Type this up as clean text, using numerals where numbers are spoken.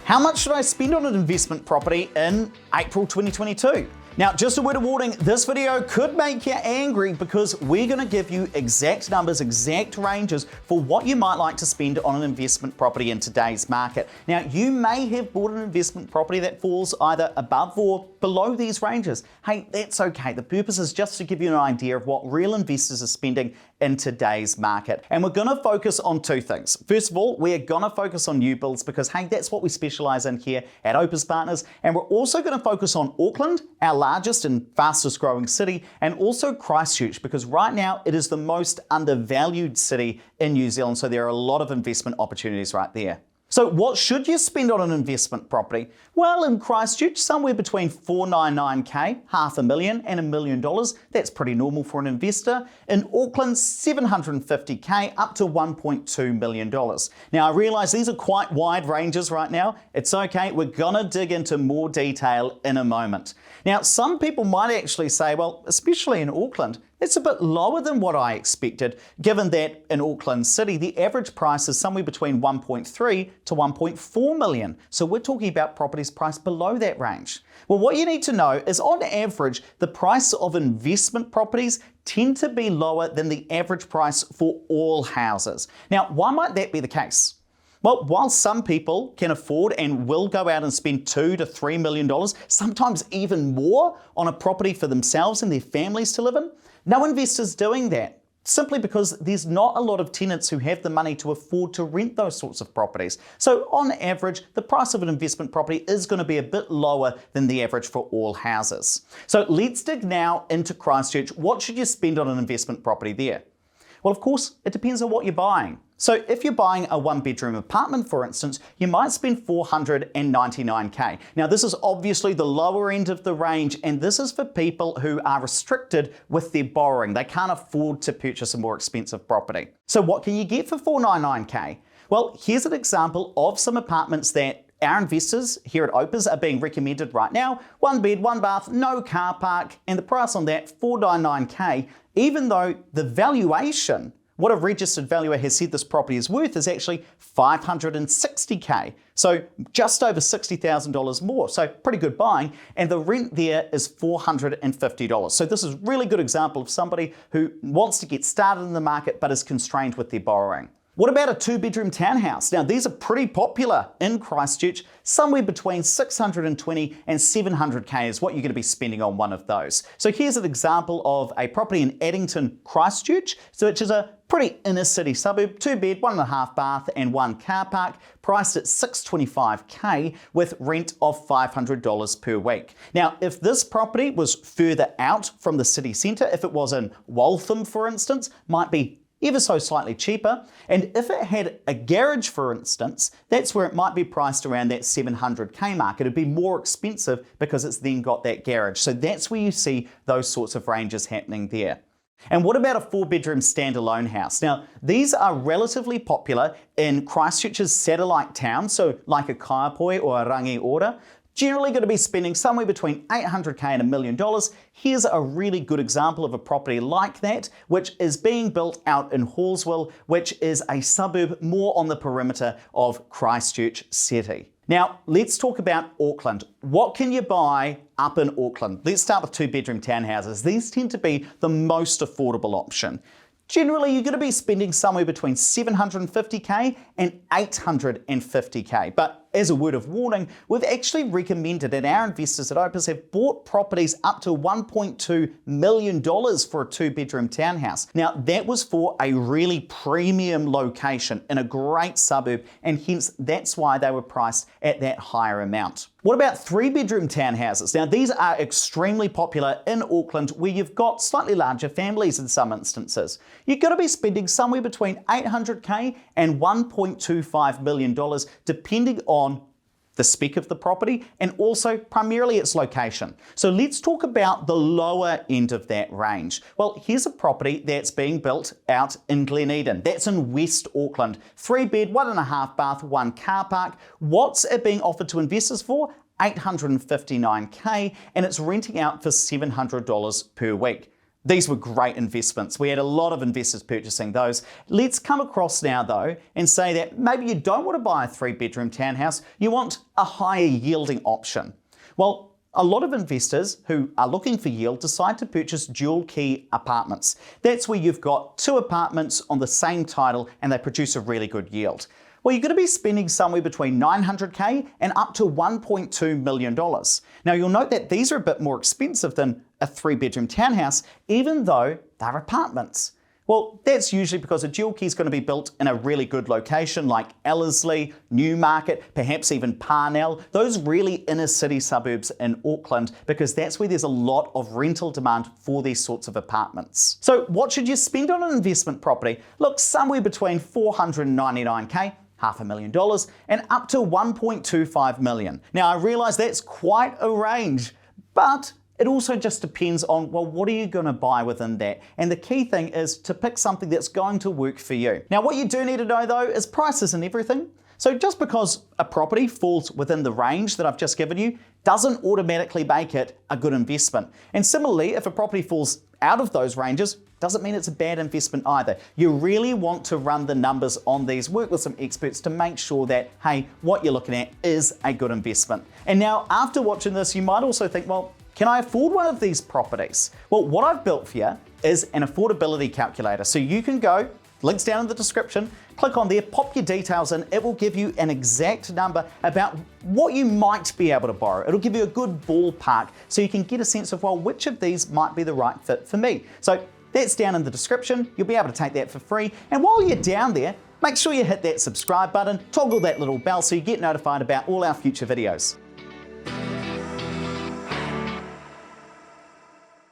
How much should I spend on an investment property in April 2022? Now, just a word of warning, this video could make you angry because we're going to give you exact numbers, exact ranges for what you might like to spend on an investment property in today's market. Now, you may have bought an investment property that falls either above or below these ranges. Hey, that's okay. The purpose is just to give you an idea of what real investors are spending in today's market. And we're going to focus on two things. First of all, we're going to focus on new builds because, hey, that's what we specialize in here at Opes Partners. And we're also going to focus on Auckland, our largest and fastest growing city, and also Christchurch, because right now it is the most undervalued city in New Zealand. So there are a lot of investment opportunities right there. So what should you spend on an investment property? Well, in Christchurch, somewhere between $499K, $500,000 and $1 million. That's pretty normal for an investor. In Auckland, $750K up to $1.2 million. Now, I realize these are quite wide ranges right now. It's okay, we're gonna dig into more detail in a moment. Now, some people might actually say, well, especially in Auckland, it's a bit lower than what I expected, given that in Auckland City, the average price is somewhere between 1.3 to 1.4 million. So we're talking about properties priced below that range. Well, what you need to know is on average, the price of investment properties tend to be lower than the average price for all houses. Now, why might that be the case? Well, while some people can afford and will go out and spend $2 to $3 million, sometimes even more, on a property for themselves and their families to live in, no investor's doing that, simply because there's not a lot of tenants who have the money to afford to rent those sorts of properties. So on average, the price of an investment property is going to be a bit lower than the average for all houses. So let's dig now into Christchurch. What should you spend on an investment property there? Well, of course, it depends on what you're buying. So if you're buying a one-bedroom apartment, for instance, you might spend $499K. Now, this is obviously the lower end of the range, and this is for people who are restricted with their borrowing. They can't afford to purchase a more expensive property. So what can you get for $499K? Well, here's an example of some apartments that our investors here at Opes are being recommended right now. One bed, one bath, no car park, and the price on that, $499K, even though the valuation, what a registered valuer has said this property is worth, is actually $560K. So just over $60,000 more. So pretty good buying. And the rent there is $450. So this is a really good example of somebody who wants to get started in the market but is constrained with their borrowing. What about a two-bedroom townhouse? Now, these are pretty popular in Christchurch. Somewhere between $620 and $700K is what you're going to be spending on one of those. So here's an example of a property in Addington, Christchurch, which is a pretty inner city suburb, 2-bed, 1.5 bath and 1 car park, priced at $625K with rent of $500 per week. Now, if this property was further out from the city centre, if it was in Waltham, for instance, might be ever so slightly cheaper. And if it had a garage, for instance, that's where it might be priced around that $700K mark. It'd be more expensive because it's then got that garage. So that's where you see those sorts of ranges happening there. And what about a 4-bedroom standalone house? Now, these are relatively popular in Christchurch's satellite towns, so like a Kaiapoi or a Rangiora. Generally going to be spending somewhere between $800K and $1 million. Here's a really good example of a property like that, which is being built out in Hallswell, which is a suburb more on the perimeter of Christchurch City. Now, let's talk about Auckland. What can you buy up in Auckland? Let's start with 2-bedroom townhouses. These tend to be the most affordable option. Generally, you're going to be spending somewhere between $750K and $850K. But as a word of warning, we've actually recommended, and our investors at Opes have bought properties up to $1.2 million for a 2-bedroom townhouse. Now, that was for a really premium location in a great suburb, and hence that's why they were priced at that higher amount. What about 3-bedroom townhouses? Now, these are extremely popular in Auckland, where you've got slightly larger families in some instances. You're going to be spending somewhere between $800K and $1.25 million, depending on the spec of the property and also primarily its location. So let's talk about the lower end of that range. Well, here's a property that's being built out in Glen. That's in West Auckland. 3-bed, 1.5 bath, 1 car park. What's it being offered to investors for? $859K, and it's renting out for $700 per week. These were great investments. We had a lot of investors purchasing those. Let's come across now though and say that maybe you don't want to buy a 3-bedroom townhouse, you want a higher yielding option. Well, a lot of investors who are looking for yield decide to purchase dual key apartments. That's where you've got 2 apartments on the same title and they produce a really good yield. Well, you're going to be spending somewhere between $900K and up to $1.2 million. Now, you'll note that these are a bit more expensive than a 3-bedroom townhouse, even though they're apartments. Well, that's usually because a dual key is going to be built in a really good location like Ellerslie, Newmarket, perhaps even Parnell, those really inner city suburbs in Auckland, because that's where there's a lot of rental demand for these sorts of apartments. So what should you spend on an investment property? Look, somewhere between $499K, $500,000, and up to $1.25 million. Now, I realize that's quite a range, but it also just depends on, well, what are you going to buy within that? And the key thing is to pick something that's going to work for you. Now, what you do need to know though is prices and everything. So just because a property falls within the range that I've just given you doesn't automatically make it a good investment. And similarly, if a property falls out of those ranges, doesn't mean it's a bad investment either. You really want to run the numbers on these, work with some experts to make sure that, hey, what you're looking at is a good investment. And now, after watching this, you might also think, well, can I afford one of these properties? Well, what I've built for you is an affordability calculator. So you can go, links down in the description, click on there, pop your details in, it will give you an exact number about what you might be able to borrow. It'll give you a good ballpark so you can get a sense of, well, which of these might be the right fit for me. So that's down in the description. You'll be able to take that for free. And while you're down there, make sure you hit that subscribe button, toggle that little bell so you get notified about all our future videos.